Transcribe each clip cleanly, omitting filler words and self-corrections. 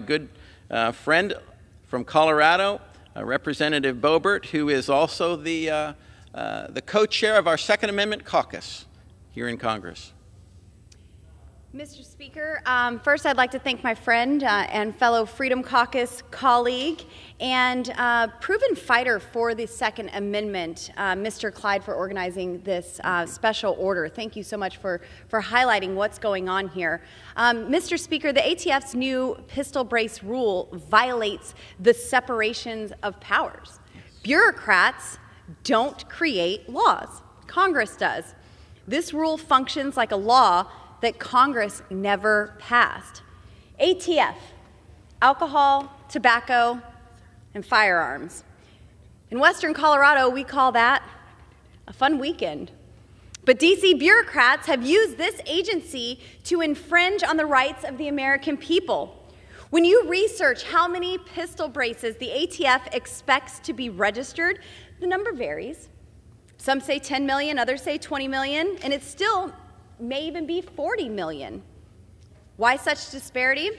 good friend from Colorado, Representative Boebert, who is also the co-chair of our Second Amendment caucus here in Congress. Mr. Speaker, first I'd like to thank my friend and fellow Freedom Caucus colleague and proven fighter for the Second Amendment, Mr. Clyde, for organizing this special order. Thank you so much for highlighting what's going on here. Mr. Speaker, the ATF's new pistol brace rule violates the separations of powers. Bureaucrats don't create laws. Congress does. This rule functions like a law that Congress never passed. ATF, alcohol, tobacco, and firearms. In Western Colorado, we call that a fun weekend. But DC bureaucrats have used this agency to infringe on the rights of the American people. When you research how many pistol braces the ATF expects to be registered, the number varies. Some say 10 million, others say 20 million, and it's still may even be 40 million. Why such disparity?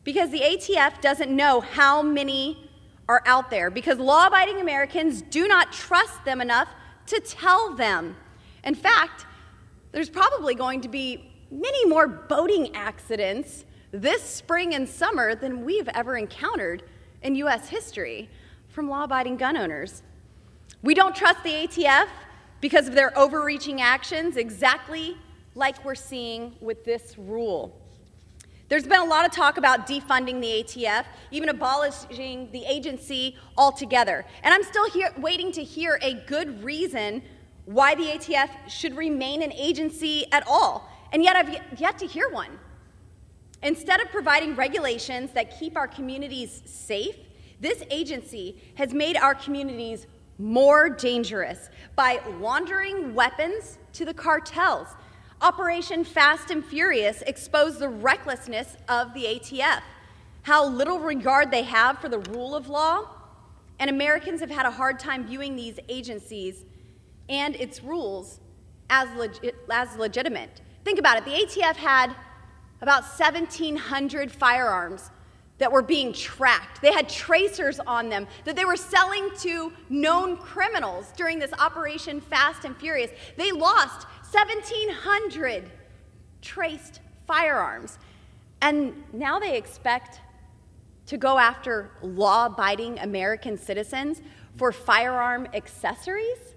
Because the ATF doesn't know how many are out there, because law-abiding Americans do not trust them enough to tell them. In fact, there's probably going to be many more boating accidents this spring and summer than we've ever encountered in U.S. history from law-abiding gun owners. We don't trust the ATF because of their overreaching actions, exactly like we're seeing with this rule. There's been a lot of talk about defunding the ATF, even abolishing the agency altogether. And I'm still waiting to hear a good reason why the ATF should remain an agency at all. And yet I've yet to hear one. Instead of providing regulations that keep our communities safe, this agency has made our communities more dangerous by laundering weapons to the cartels. Operation Fast and Furious exposed the recklessness of the ATF, how little regard they have for the rule of law, and Americans have had a hard time viewing these agencies and its rules as legitimate. Think about it. The ATF had about 1,700 firearms that were being tracked. They had tracers on them that they were selling to known criminals during this Operation Fast and Furious. They lost 1,700 traced firearms. And now they expect to go after law-abiding American citizens for firearm accessories?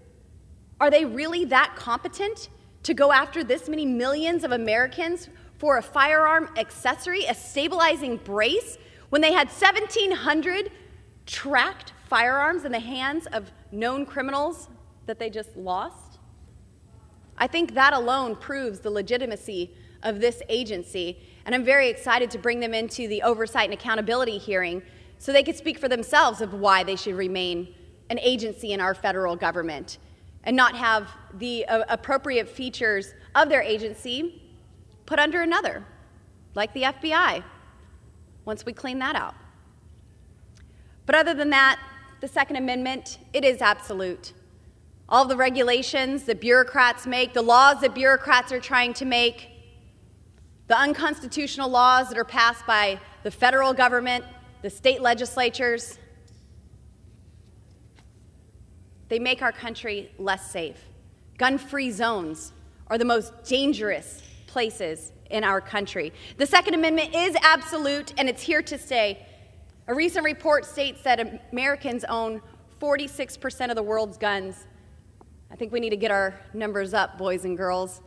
Are they really that competent to go after this many millions of Americans for a firearm accessory, a stabilizing brace, when they had 1,700 tracked firearms in the hands of known criminals that they just lost? I think that alone proves the legitimacy of this agency, and I'm very excited to bring them into the Oversight and Accountability hearing so they could speak for themselves of why they should remain an agency in our federal government and not have the appropriate features of their agency put under another, like the FBI, once we clean that out. But other than that, the Second Amendment, it is absolute. All the regulations that bureaucrats make, the laws that bureaucrats are trying to make, the unconstitutional laws that are passed by the federal government, the state legislatures, they make our country less safe. Gun-free zones are the most dangerous places in our country. The Second Amendment is absolute, and it's here to stay. A recent report states that Americans own 46% of the world's guns. I think we need to get our numbers up, boys and girls.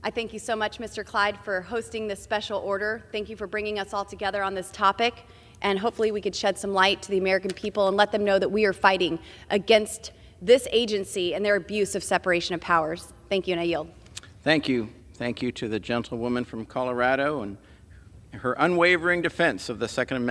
I thank you so much, Mr. Clyde, for hosting this special order. Thank you for bringing us all together on this topic, and hopefully we could shed some light to the American people and let them know that we are fighting against this agency and their abuse of separation of powers. Thank you, and I yield. Thank you. Thank you to the gentlewoman from Colorado and her unwavering defense of the Second Amendment.